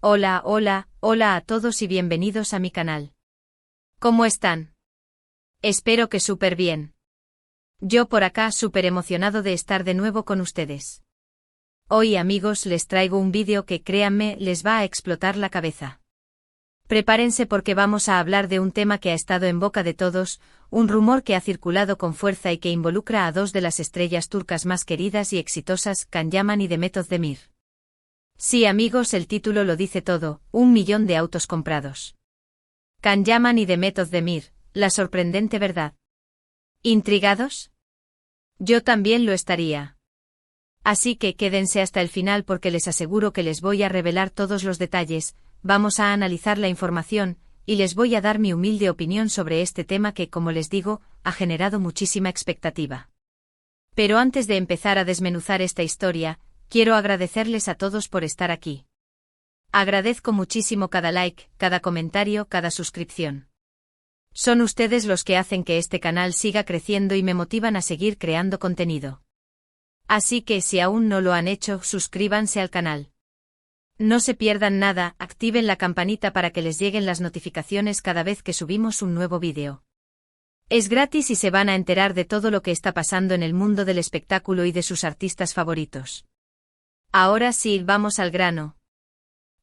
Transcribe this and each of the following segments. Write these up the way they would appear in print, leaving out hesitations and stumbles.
Hola, hola, hola a todos y bienvenidos a mi canal. ¿Cómo están? Espero que súper bien. Yo por acá súper emocionado de estar de nuevo con ustedes. Hoy, amigos, les traigo un vídeo que, créanme, les va a explotar la cabeza. Prepárense porque vamos a hablar de un tema que ha estado en boca de todos, un rumor que ha circulado con fuerza y que involucra a dos de las estrellas turcas más queridas y exitosas, Can Yaman y Demet Özdemir. Sí, amigos, el título lo dice todo: 1 millón de autos comprados. Can Yaman y Demet Özdemir, la sorprendente verdad. ¿Intrigados? Yo también lo estaría. Así que quédense hasta el final porque les aseguro que les voy a revelar todos los detalles, vamos a analizar la información, y les voy a dar mi humilde opinión sobre este tema que, como les digo, ha generado muchísima expectativa. Pero antes de empezar a desmenuzar esta historia, quiero agradecerles a todos por estar aquí. Agradezco muchísimo cada like, cada comentario, cada suscripción. Son ustedes los que hacen que este canal siga creciendo y me motivan a seguir creando contenido. Así que si aún no lo han hecho, suscríbanse al canal. No se pierdan nada, activen la campanita para que les lleguen las notificaciones cada vez que subimos un nuevo vídeo. Es gratis y se van a enterar de todo lo que está pasando en el mundo del espectáculo y de sus artistas favoritos. Ahora sí, vamos al grano.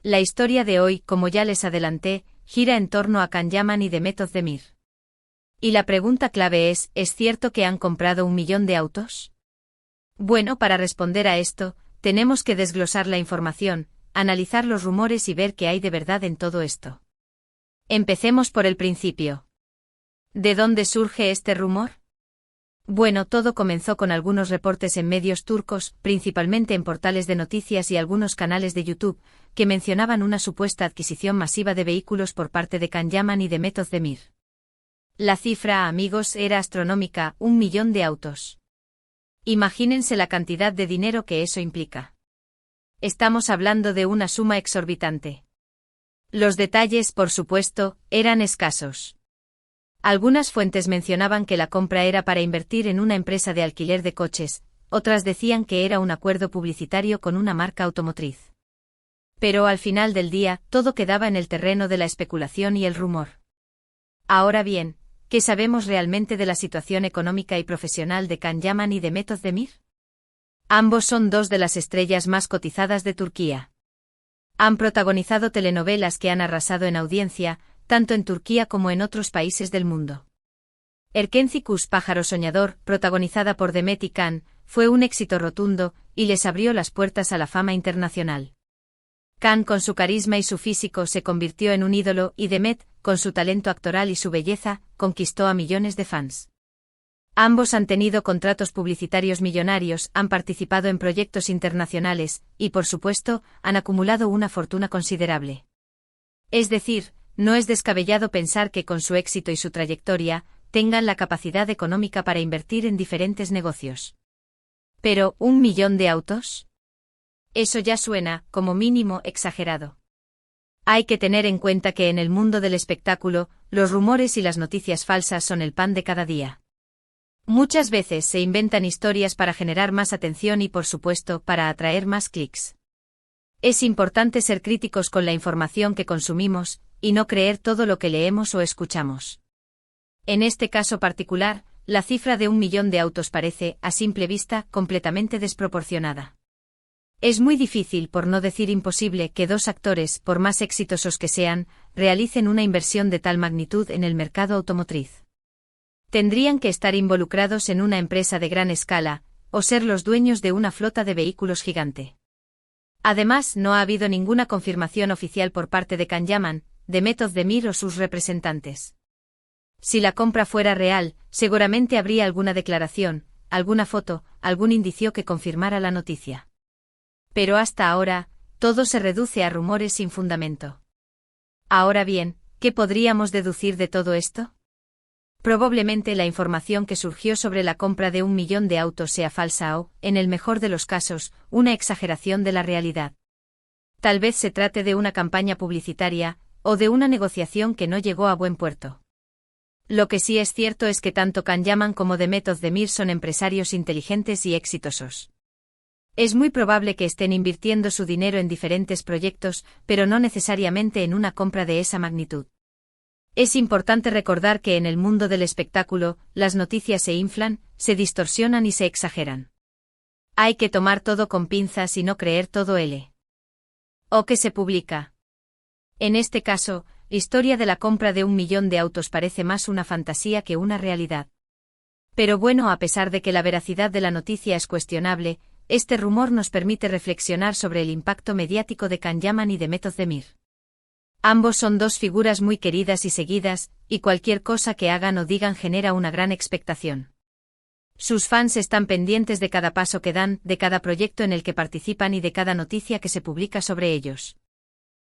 La historia de hoy, como ya les adelanté, gira en torno a Can Yaman y Demet Özdemir. Y la pregunta clave ¿es cierto que han comprado 1 millón de autos? Bueno, para responder a esto, tenemos que desglosar la información, analizar los rumores y ver qué hay de verdad en todo esto. Empecemos por el principio. ¿De dónde surge este rumor? Bueno, todo comenzó con algunos reportes en medios turcos, principalmente en portales de noticias y algunos canales de YouTube, que mencionaban una supuesta adquisición masiva de vehículos por parte de Can Yaman y Demet Özdemir. La cifra, amigos, era astronómica: 1 millón de autos. Imagínense la cantidad de dinero que eso implica. Estamos hablando de una suma exorbitante. Los detalles, por supuesto, eran escasos. Algunas fuentes mencionaban que la compra era para invertir en una empresa de alquiler de coches, otras decían que era un acuerdo publicitario con una marca automotriz. Pero al final del día, todo quedaba en el terreno de la especulación y el rumor. Ahora bien, ¿qué sabemos realmente de la situación económica y profesional de Can Yaman y Demet Özdemir? Ambos son dos de las estrellas más cotizadas de Turquía. Han protagonizado telenovelas que han arrasado en audiencia, tanto en Turquía como en otros países del mundo. Erkenci Pájaro Soñador, protagonizada por Demet y Can, fue un éxito rotundo, y les abrió las puertas a la fama internacional. Can, con su carisma y su físico, se convirtió en un ídolo, y Demet, con su talento actoral y su belleza, conquistó a millones de fans. Ambos han tenido contratos publicitarios millonarios, han participado en proyectos internacionales, y por supuesto, han acumulado una fortuna considerable. Es decir, no es descabellado pensar que con su éxito y su trayectoria, tengan la capacidad económica para invertir en diferentes negocios. Pero, ¿1 millón de autos? Eso ya suena, como mínimo, exagerado. Hay que tener en cuenta que en el mundo del espectáculo, los rumores y las noticias falsas son el pan de cada día. Muchas veces se inventan historias para generar más atención y, por supuesto, para atraer más clics. Es importante ser críticos con la información que consumimos, y no creer todo lo que leemos o escuchamos. En este caso particular, la cifra de 1 millón de autos parece, a simple vista, completamente desproporcionada. Es muy difícil, por no decir imposible, que dos actores, por más exitosos que sean, realicen una inversión de tal magnitud en el mercado automotriz. Tendrían que estar involucrados en una empresa de gran escala, o ser los dueños de una flota de vehículos gigante. Además, no ha habido ninguna confirmación oficial por parte de Can Yaman, Demet Özdemir o sus representantes. Si la compra fuera real, seguramente habría alguna declaración, alguna foto, algún indicio que confirmara la noticia. Pero hasta ahora, todo se reduce a rumores sin fundamento. Ahora bien, ¿qué podríamos deducir de todo esto? Probablemente la información que surgió sobre la compra de 1 millón de autos sea falsa o, en el mejor de los casos, una exageración de la realidad. Tal vez se trate de una campaña publicitaria, o de una negociación que no llegó a buen puerto. Lo que sí es cierto es que tanto Can Yaman como Demet Özdemir son empresarios inteligentes y exitosos. Es muy probable que estén invirtiendo su dinero en diferentes proyectos, pero no necesariamente en una compra de esa magnitud. Es importante recordar que en el mundo del espectáculo, las noticias se inflan, se distorsionan y se exageran. Hay que tomar todo con pinzas y no creer todo o que se publica. En este caso, la historia de la compra de 1 millón de autos parece más una fantasía que una realidad. Pero bueno, a pesar de que la veracidad de la noticia es cuestionable, este rumor nos permite reflexionar sobre el impacto mediático de Can Yaman y de Method Demir. Ambos son dos figuras muy queridas y seguidas, y cualquier cosa que hagan o digan genera una gran expectación. Sus fans están pendientes de cada paso que dan, de cada proyecto en el que participan y de cada noticia que se publica sobre ellos.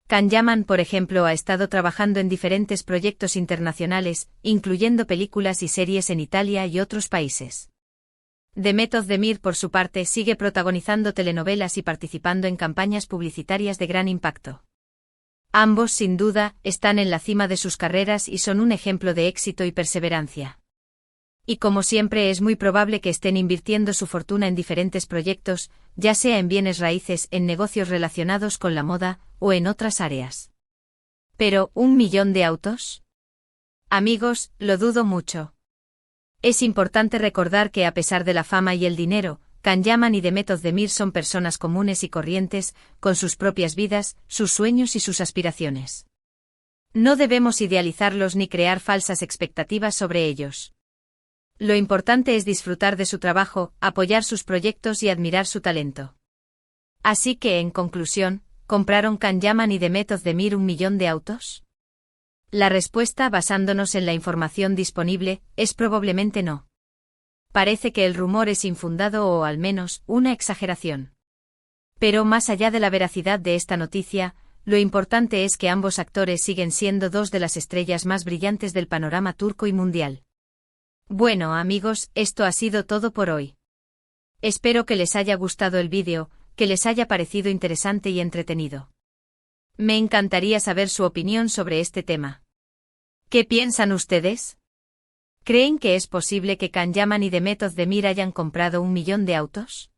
Can Yaman, por ejemplo, ha estado trabajando en diferentes proyectos internacionales, incluyendo películas y series en Italia y otros países. The Method Demir, por su parte, sigue protagonizando telenovelas y participando en campañas publicitarias de gran impacto. Ambos, sin duda, están en la cima de sus carreras y son un ejemplo de éxito y perseverancia. Y como siempre es muy probable que estén invirtiendo su fortuna en diferentes proyectos, ya sea en bienes raíces, en negocios relacionados con la moda, o en otras áreas. Pero, ¿1 millón de autos? Amigos, lo dudo mucho. Es importante recordar que a pesar de la fama y el dinero, Can Yaman y The Method Demir son personas comunes y corrientes, con sus propias vidas, sus sueños y sus aspiraciones. No debemos idealizarlos ni crear falsas expectativas sobre ellos. Lo importante es disfrutar de su trabajo, apoyar sus proyectos y admirar su talento. Así que, en conclusión, ¿compraron Can Yaman y The Method Demir 1 millón de autos? La respuesta, basándonos en la información disponible, es probablemente no. Parece que el rumor es infundado o al menos una exageración. Pero más allá de la veracidad de esta noticia, lo importante es que ambos actores siguen siendo dos de las estrellas más brillantes del panorama turco y mundial. Bueno, amigos, esto ha sido todo por hoy. Espero que les haya gustado el vídeo, que les haya parecido interesante y entretenido. Me encantaría saber su opinión sobre este tema. ¿Qué piensan ustedes? ¿Creen que es posible que Can Yaman y The Method Demir hayan comprado 1 millón de autos?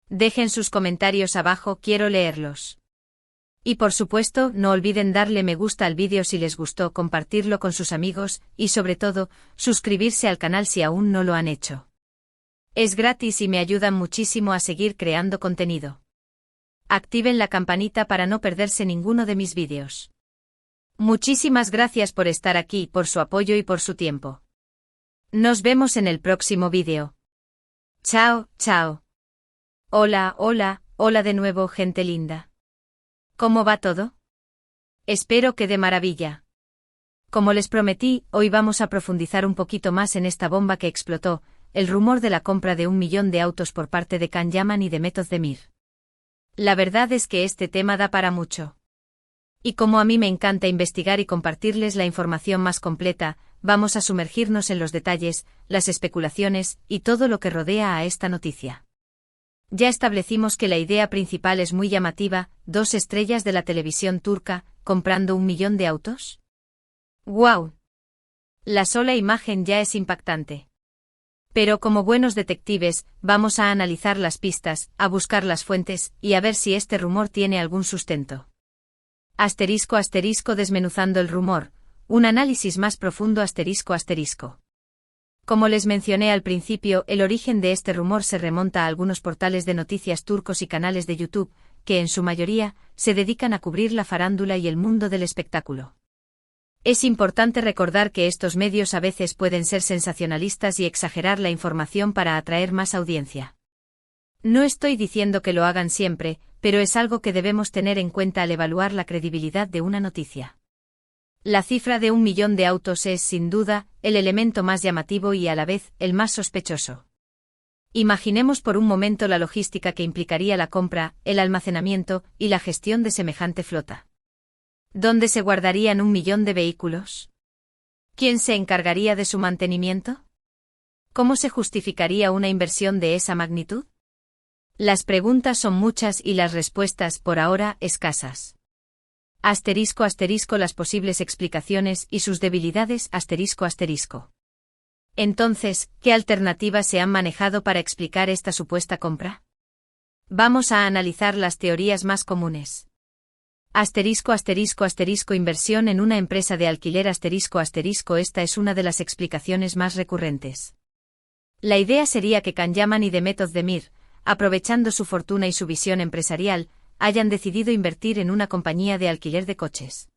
Dejen sus comentarios abajo, quiero leerlos. Y por supuesto, no olviden darle me gusta al vídeo si les gustó, compartirlo con sus amigos, y sobre todo, suscribirse al canal si aún no lo han hecho. Es gratis y me ayudan muchísimo a seguir creando contenido. Activen la campanita para no perderse ninguno de mis vídeos. Muchísimas gracias por estar aquí, por su apoyo y por su tiempo. Nos vemos en el próximo vídeo. Chao, chao. Hola, hola, hola de nuevo, gente linda. ¿Cómo va todo? Espero que de maravilla. Como les prometí, hoy vamos a profundizar un poquito más en esta bomba que explotó, el rumor de la compra de 1 millón de autos por parte de Can Yaman y The Method Demir. La verdad es que este tema da para mucho. Y como a mí me encanta investigar y compartirles la información más completa, vamos a sumergirnos en los detalles, las especulaciones y todo lo que rodea a esta noticia. Ya establecimos que la idea principal es muy llamativa, 2 estrellas de la televisión turca, comprando 1 millón de autos. ¡Guau! La sola imagen ya es impactante. Pero como buenos detectives, vamos a analizar las pistas, a buscar las fuentes, y a ver si este rumor tiene algún sustento. Asterisco asterisco desmenuzando el rumor, un análisis más profundo asterisco asterisco. Como les mencioné al principio, el origen de este rumor se remonta a algunos portales de noticias turcos y canales de YouTube, que en su mayoría, se dedican a cubrir la farándula y el mundo del espectáculo. Es importante recordar que estos medios a veces pueden ser sensacionalistas y exagerar la información para atraer más audiencia. No estoy diciendo que lo hagan siempre, pero es algo que debemos tener en cuenta al evaluar la credibilidad de una noticia. La cifra de 1 millón de autos es, sin duda, el elemento más llamativo y a la vez, el más sospechoso. Imaginemos por un momento la logística que implicaría la compra, el almacenamiento y la gestión de semejante flota. ¿Dónde se guardarían 1 millón de vehículos? ¿Quién se encargaría de su mantenimiento? ¿Cómo se justificaría una inversión de esa magnitud? Las preguntas son muchas y las respuestas, por ahora, escasas. Asterisco asterisco las posibles explicaciones y sus debilidades asterisco asterisco. Entonces, ¿qué alternativas se han manejado para explicar esta supuesta compra? Vamos a analizar las teorías más comunes. Asterisco asterisco asterisco inversión en una empresa de alquiler asterisco asterisco. Esta es una de las explicaciones más recurrentes. La idea sería que Kahneman y Demetod Demir, aprovechando su fortuna y su visión empresarial, hayan decidido invertir en una compañía de alquiler de coches.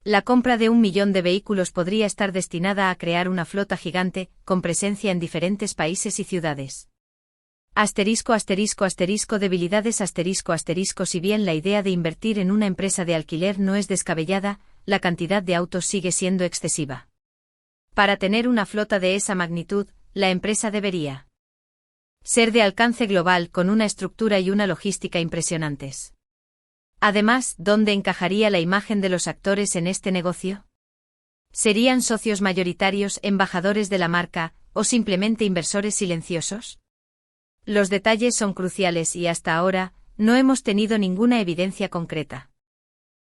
La compra de 1 millón de vehículos podría estar destinada a crear una flota gigante, con presencia en diferentes países y ciudades. Asterisco asterisco asterisco debilidades asterisco asterisco. Si bien la idea de invertir en una empresa de alquiler no es descabellada, la cantidad de autos sigue siendo excesiva. Para tener una flota de esa magnitud, la empresa debería ser de alcance global con una estructura y una logística impresionantes. Además, ¿dónde encajaría la imagen de los actores en este negocio? ¿Serían socios mayoritarios, embajadores de la marca, o simplemente inversores silenciosos? Los detalles son cruciales y hasta ahora, no hemos tenido ninguna evidencia concreta.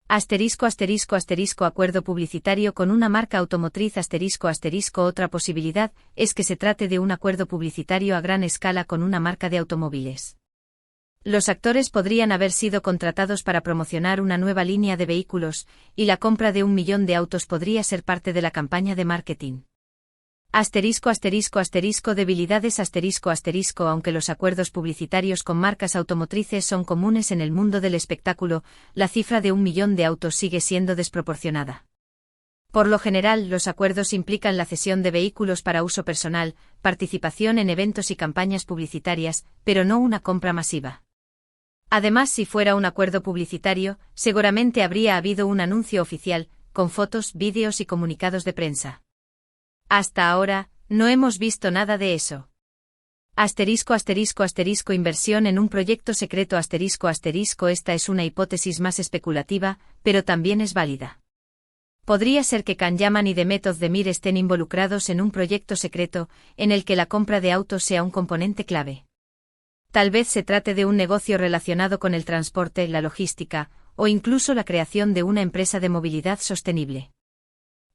Asterisco asterisco asterisco acuerdo publicitario con una marca automotriz asterisco asterisco. Otra posibilidad es que se trate de un acuerdo publicitario a gran escala con una marca de automóviles. Los actores podrían haber sido contratados para promocionar una nueva línea de vehículos, y la compra de 1 millón de autos podría ser parte de la campaña de marketing. Asterisco asterisco asterisco debilidades asterisco asterisco. Aunque los acuerdos publicitarios con marcas automotrices son comunes en el mundo del espectáculo, la cifra de 1 millón de autos sigue siendo desproporcionada. Por lo general, los acuerdos implican la cesión de vehículos para uso personal, participación en eventos y campañas publicitarias, pero no una compra masiva. Además, si fuera un acuerdo publicitario, seguramente habría habido un anuncio oficial, con fotos, vídeos y comunicados de prensa. Hasta ahora, no hemos visto nada de eso. Asterisco asterisco asterisco inversión en un proyecto secreto asterisco asterisco. Esta es una hipótesis más especulativa, pero también es válida. Podría ser que Kahneman y Demetod Demir estén involucrados en un proyecto secreto, en el que la compra de autos sea un componente clave. Tal vez se trate de un negocio relacionado con el transporte, la logística, o incluso la creación de una empresa de movilidad sostenible.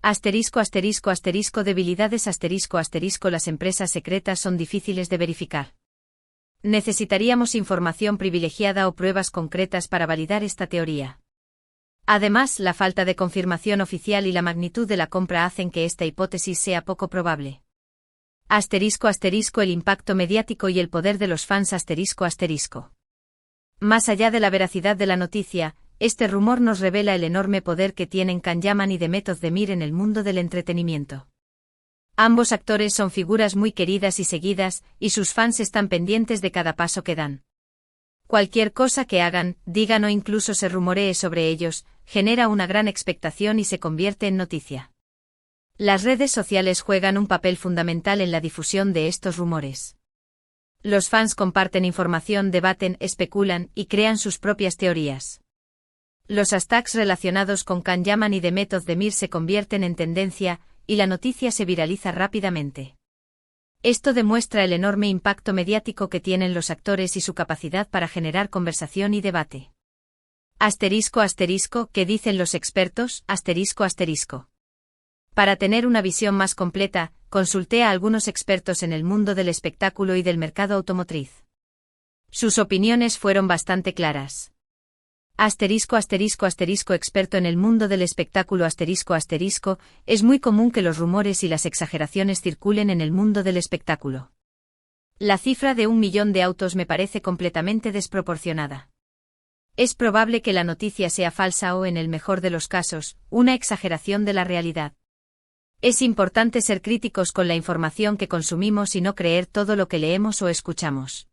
Asterisco asterisco asterisco debilidades asterisco asterisco. Las empresas secretas son difíciles de verificar. Necesitaríamos información privilegiada o pruebas concretas para validar esta teoría. Además, la falta de confirmación oficial y la magnitud de la compra hacen que esta hipótesis sea poco probable. Asterisco asterisco el impacto mediático y el poder de los fans asterisco asterisco. Más allá de la veracidad de la noticia, este rumor nos revela el enorme poder que tienen Kahneman y Demetod Demir en el mundo del entretenimiento. Ambos actores son figuras muy queridas y seguidas, y sus fans están pendientes de cada paso que dan. Cualquier cosa que hagan, digan o incluso se rumoree sobre ellos, genera una gran expectación y se convierte en noticia. Las redes sociales juegan un papel fundamental en la difusión de estos rumores. Los fans comparten información, debaten, especulan y crean sus propias teorías. Los hashtags relacionados con Kahneman y Demetod Demir se convierten en tendencia, y la noticia se viraliza rápidamente. Esto demuestra el enorme impacto mediático que tienen los actores y su capacidad para generar conversación y debate. Asterisco asterisco, ¿qué dicen los expertos? Asterisco asterisco. Para tener una visión más completa, consulté a algunos expertos en el mundo del espectáculo y del mercado automotriz. Sus opiniones fueron bastante claras. Asterisco asterisco asterisco experto en el mundo del espectáculo asterisco asterisco, es muy común que los rumores y las exageraciones circulen en el mundo del espectáculo. La cifra de 1 millón de autos me parece completamente desproporcionada. Es probable que la noticia sea falsa o, en el mejor de los casos, una exageración de la realidad. Es importante ser críticos con la información que consumimos y no creer todo lo que leemos o escuchamos.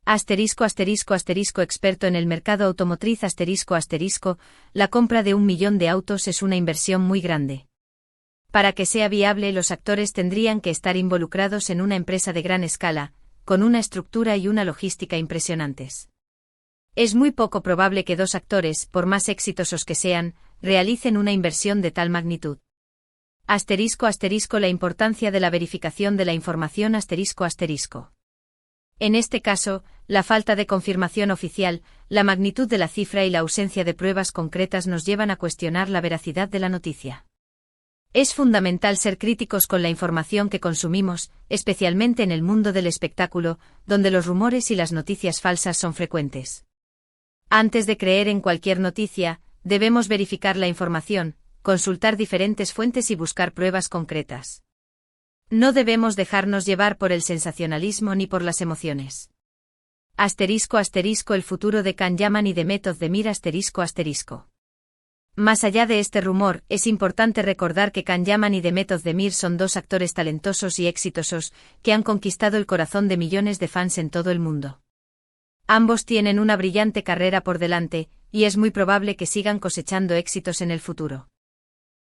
Asterisco asterisco asterisco experto en el mercado automotriz asterisco asterisco, la compra de 1 millón de autos es una inversión muy grande. Para que sea viable, los actores tendrían que estar involucrados en una empresa de gran escala, con una estructura y una logística impresionantes. Es muy poco probable que dos actores, por más exitosos que sean, realicen una inversión de tal magnitud. Asterisco asterisco la importancia de la verificación de la información asterisco asterisco. En este caso, la falta de confirmación oficial, la magnitud de la cifra y la ausencia de pruebas concretas nos llevan a cuestionar la veracidad de la noticia. Es fundamental ser críticos con la información que consumimos, especialmente en el mundo del espectáculo, donde los rumores y las noticias falsas son frecuentes. Antes de creer en cualquier noticia, debemos verificar la información, consultar diferentes fuentes y buscar pruebas concretas. No debemos dejarnos llevar por el sensacionalismo ni por las emociones. *** El futuro de Can Yaman y de Method de Mir ***. Más allá de este rumor, es importante recordar que Can Yaman y The Method de Mir son dos actores talentosos y exitosos, que han conquistado el corazón de millones de fans en todo el mundo. Ambos tienen una brillante carrera por delante, y es muy probable que sigan cosechando éxitos en el futuro.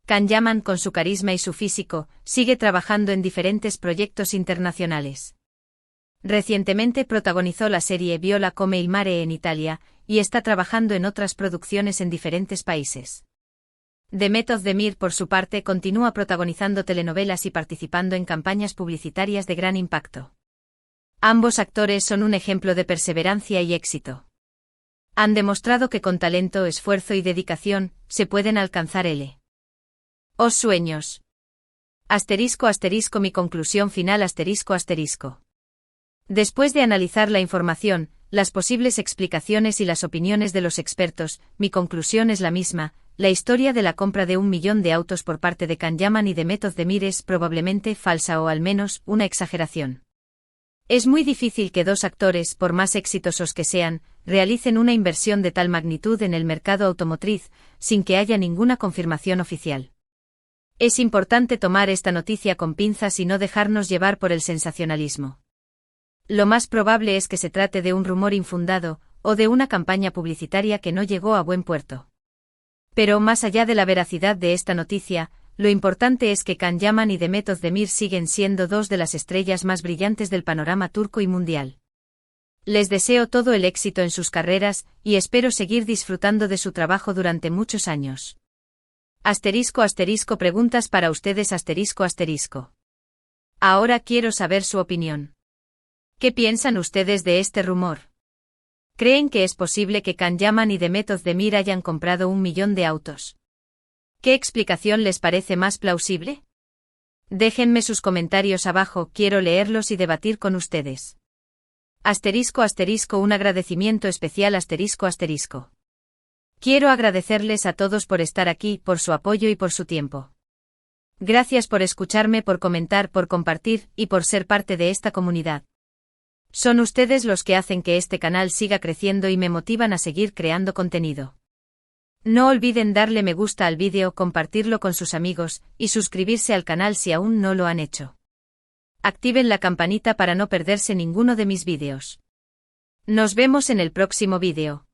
Can Yaman, con su carisma y su físico, sigue trabajando en diferentes proyectos internacionales. Recientemente protagonizó la serie Viola come il mare en Italia, y está trabajando en otras producciones en diferentes países. The Method de Mir, por su parte, continúa protagonizando telenovelas y participando en campañas publicitarias de gran impacto. Ambos actores son un ejemplo de perseverancia y éxito. Han demostrado que con talento, esfuerzo y dedicación, se pueden alcanzar los sueños. *** Mi conclusión final ***. Después de analizar la información, las posibles explicaciones y las opiniones de los expertos, mi conclusión es la misma: la historia de la compra de 1 millón de autos por parte de Can Yaman y The Method de Mir es probablemente falsa o al menos una exageración. Es muy difícil que dos actores, por más exitosos que sean, realicen una inversión de tal magnitud en el mercado automotriz, sin que haya ninguna confirmación oficial. Es importante tomar esta noticia con pinzas y no dejarnos llevar por el sensacionalismo. Lo más probable es que se trate de un rumor infundado, o de una campaña publicitaria que no llegó a buen puerto. Pero más allá de la veracidad de esta noticia, lo importante es que Can Yaman y The Method de Mir siguen siendo dos de las estrellas más brillantes del panorama turco y mundial. Les deseo todo el éxito en sus carreras, y espero seguir disfrutando de su trabajo durante muchos años. *** Preguntas para ustedes ***. Ahora quiero saber su opinión. ¿Qué piensan ustedes de este rumor? ¿Creen que es posible que Can Yaman y The Method de Mir hayan comprado 1 millón de autos? ¿Qué explicación les parece más plausible? Déjenme sus comentarios abajo, quiero leerlos y debatir con ustedes. Un agradecimiento especial ***. Quiero agradecerles a todos por estar aquí, por su apoyo y por su tiempo. Gracias por escucharme, por comentar, por compartir, y por ser parte de esta comunidad. Son ustedes los que hacen que este canal siga creciendo y me motivan a seguir creando contenido. No olviden darle me gusta al vídeo, compartirlo con sus amigos, y suscribirse al canal si aún no lo han hecho. Activen la campanita para no perderse ninguno de mis vídeos. Nos vemos en el próximo vídeo.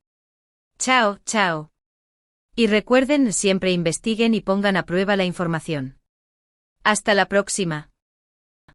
Chao, chao. Y recuerden, siempre investiguen y pongan a prueba la información. Hasta la próxima.